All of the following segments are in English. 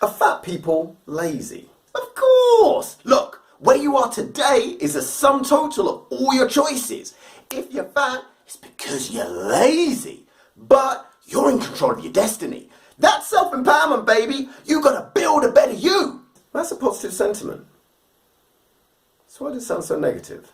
Are fat people lazy? Of course! Look, where you are today is a sum total of all your choices. If you're fat, it's because you're lazy. But you're in control of your destiny. That's self-empowerment, baby. You gotta build a better you. That's a positive sentiment. So why does it sound so negative?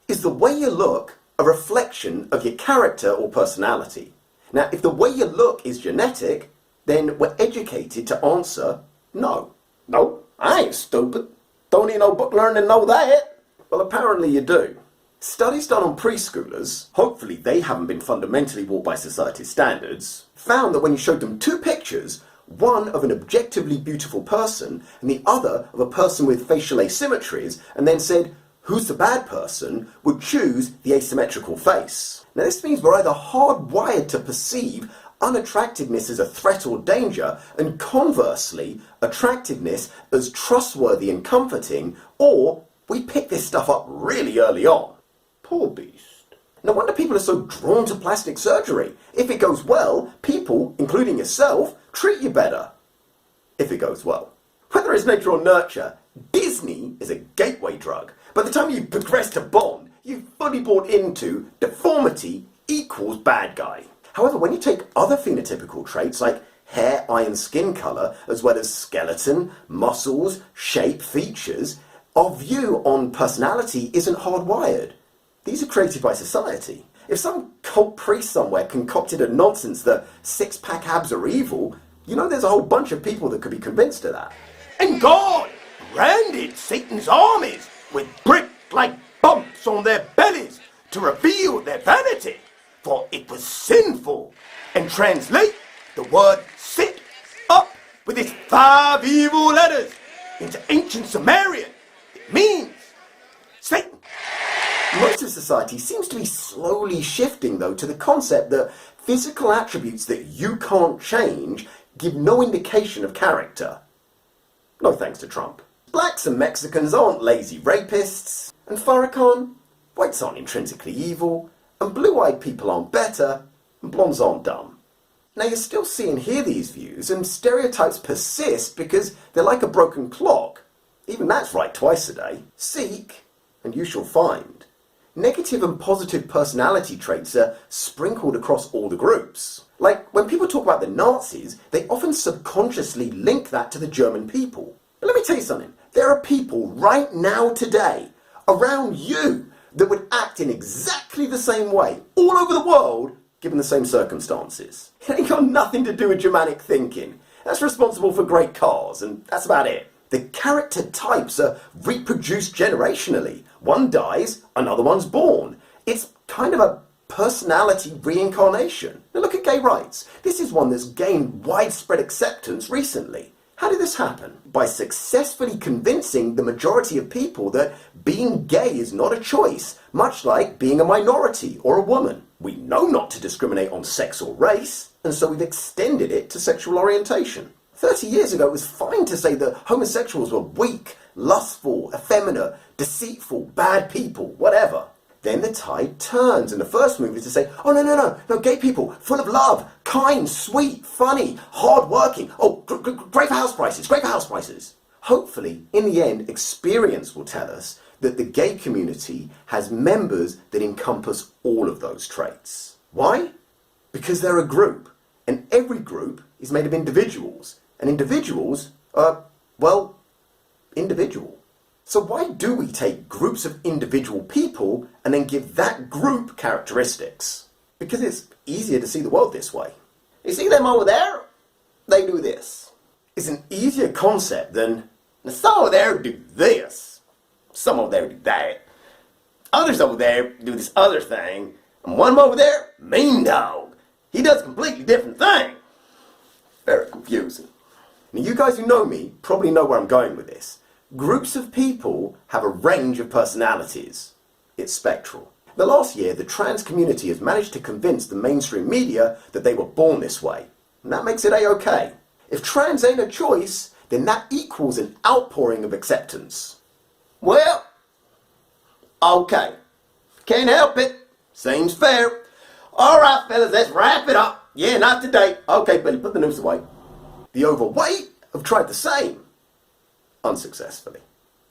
Is the way you look a reflection of your character or personality? Now, if the way you look is genetic, then we're educated to answer no. No, I ain't stupid. Don't need no book learning to know that. Well, apparently you do. Studies done on preschoolers, hopefully they haven't been fundamentally warped by society's standards, found that when you showed them two pictures, one of an objectively beautiful person and the other of a person with facial asymmetries, and then said, who's the bad person, would choose the asymmetrical face. Now this means we're either hardwired to perceive unattractiveness as a threat or danger, and conversely, attractiveness as trustworthy and comforting, or we pick this stuff up really early on. Poor beast. No wonder people are so drawn to plastic surgery. If it goes well, people, including yourself, treat you better. If it goes well. Whether it's nature or nurture, Disney is a gateway drug. By the time you progress to Bond, you've fully bought into deformity equals bad guy. However, when you take other phenotypical traits like hair, eye and skin colour, as well as skeleton, muscles, shape, features, our view on personality isn't hardwired. These are created by society. If some cult priest somewhere concocted a nonsense that six-pack abs are evil, you know there's a whole bunch of people that could be convinced of that. And God branded Satan's armies with brick-like bumps on their bellies to reveal their vanity, for it was sinful. And translate the word sit up with its 5 evil letters into ancient Sumerian. It means Satan. Most of society seems to be slowly shifting, though, to the concept that physical attributes that you can't change give no indication of character. No thanks to Trump. Blacks and Mexicans aren't lazy rapists, and Farrakhan, whites aren't intrinsically evil, and blue-eyed people aren't better, and blondes aren't dumb. Now you still see and hear these views, and stereotypes persist because they're like a broken clock. Even that's right twice a day. Seek, and you shall find. Negative and positive personality traits are sprinkled across all the groups. Like, when people talk about the Nazis, they often subconsciously link that to the German people. But let me tell you something. There are people right now today, around you, that would act in exactly the same way, all over the world, given the same circumstances. It ain't got nothing to do with Germanic thinking. That's responsible for great cars, and that's about it. The character types are reproduced generationally. One dies, another one's born. It's kind of a personality reincarnation. Now look at gay rights. This is one that's gained widespread acceptance recently. How did this happen? By successfully convincing the majority of people that being gay is not a choice, much like being a minority or a woman. We know not to discriminate on sex or race, and so we've extended it to sexual orientation. 30 years ago, it was fine to say that homosexuals were weak, lustful, effeminate, deceitful, bad people, whatever. Then the tide turns, and the first move is to say, oh, no, gay people, full of love, kind, sweet, funny, hard-working, great for house prices. Hopefully, in the end, experience will tell us that the gay community has members that encompass all of those traits. Why? Because they're a group, and every group is made of individuals, and individuals are, well, individual. So why do we take groups of individual people and then give that group characteristics? Because it's easier to see the world this way. You see them over there? They do this. It's an easier concept than, some over there do this, some over there do that, others over there do this other thing, and one over there, mean dog. He does a completely different thing. Very confusing. Now you guys who know me probably know where I'm going with this. Groups of people have a range of personalities. It's spectral. The last year, the trans community has managed to convince the mainstream media that they were born this way. And that makes it a-okay. If trans ain't a choice, then that equals an outpouring of acceptance. Well, okay. Can't help it. Seems fair. All right, fellas, let's wrap it up. Yeah, not today. Okay, Billy, put the noose away. The overweight have tried the same. Unsuccessfully.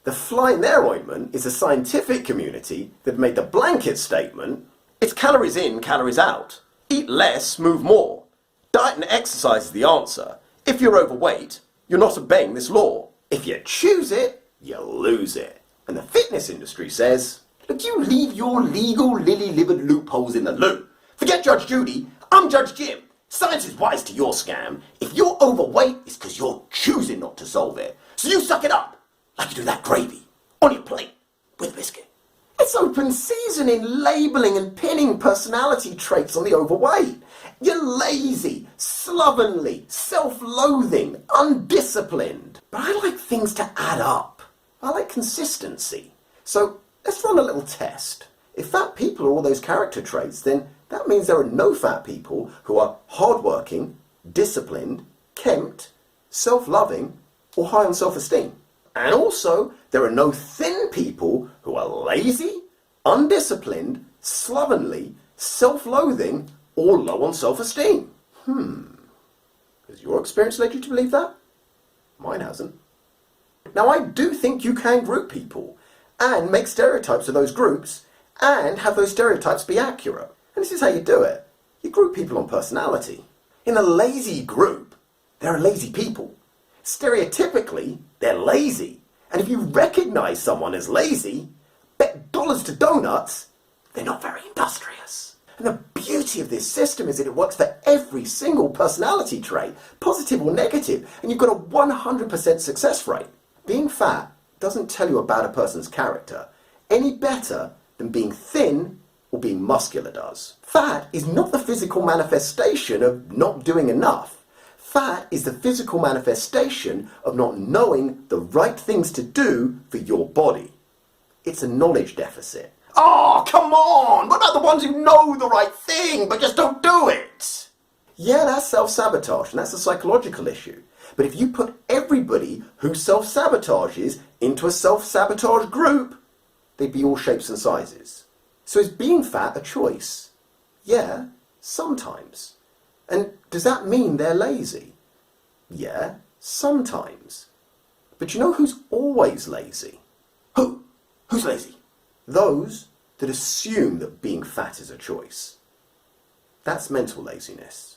The fly in their ointment is a scientific community that made the blanket statement, it's calories in, calories out. Eat less, move more. Diet and exercise is the answer. If you're overweight, you're not obeying this law. If you choose it, you lose it. And the fitness industry says, look, you leave your legal lily-livered loopholes in the loo. Forget Judge Judy, I'm Judge Jim. Science is wise to your scam. If you're overweight, it's because you're choosing not to solve it. So you suck it up, like you do that gravy, on your plate, with a biscuit. It's open season in labelling and pinning personality traits on the overweight. You're lazy, slovenly, self-loathing, undisciplined. But I like things to add up. I like consistency. So let's run a little test. If fat people are all those character traits, then that means there are no fat people who are hardworking, disciplined, kempt, self-loving, or high on self-esteem. And also, there are no thin people who are lazy, undisciplined, slovenly, self-loathing, or low on self-esteem. Has your experience led you to believe that? Mine hasn't. Now, I do think you can group people and make stereotypes of those groups and have those stereotypes be accurate. And this is how you do it. You group people on personality. In a lazy group, there are lazy people. Stereotypically, they're lazy. And if you recognize someone as lazy, bet dollars to donuts, they're not very industrious. And the beauty of this system is that it works for every single personality trait, positive or negative, and you've got a 100% success rate. Being fat doesn't tell you about a person's character any better than being thin or being muscular does. Fat is not the physical manifestation of not doing enough. Fat is the physical manifestation of not knowing the right things to do for your body. It's a knowledge deficit. Oh, come on! What about the ones who know the right thing but just don't do it? Yeah, that's self-sabotage, and that's a psychological issue. But if you put everybody who self-sabotages into a self-sabotage group, they'd be all shapes and sizes. So is being fat a choice? Yeah, sometimes. And does that mean they're lazy? Yeah, sometimes. But you know who's always lazy? Who? Who's lazy? Those that assume that being fat is a choice. That's mental laziness.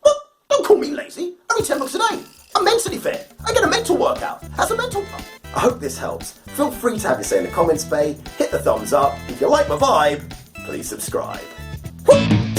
Well, don't call me lazy. Only 10 bucks a day. I'm mentally fit. I get a mental workout. That's a mental pump. I hope this helps. Feel free to have your say in the comments bay. Hit the thumbs up. If you like my vibe, please subscribe. Woo!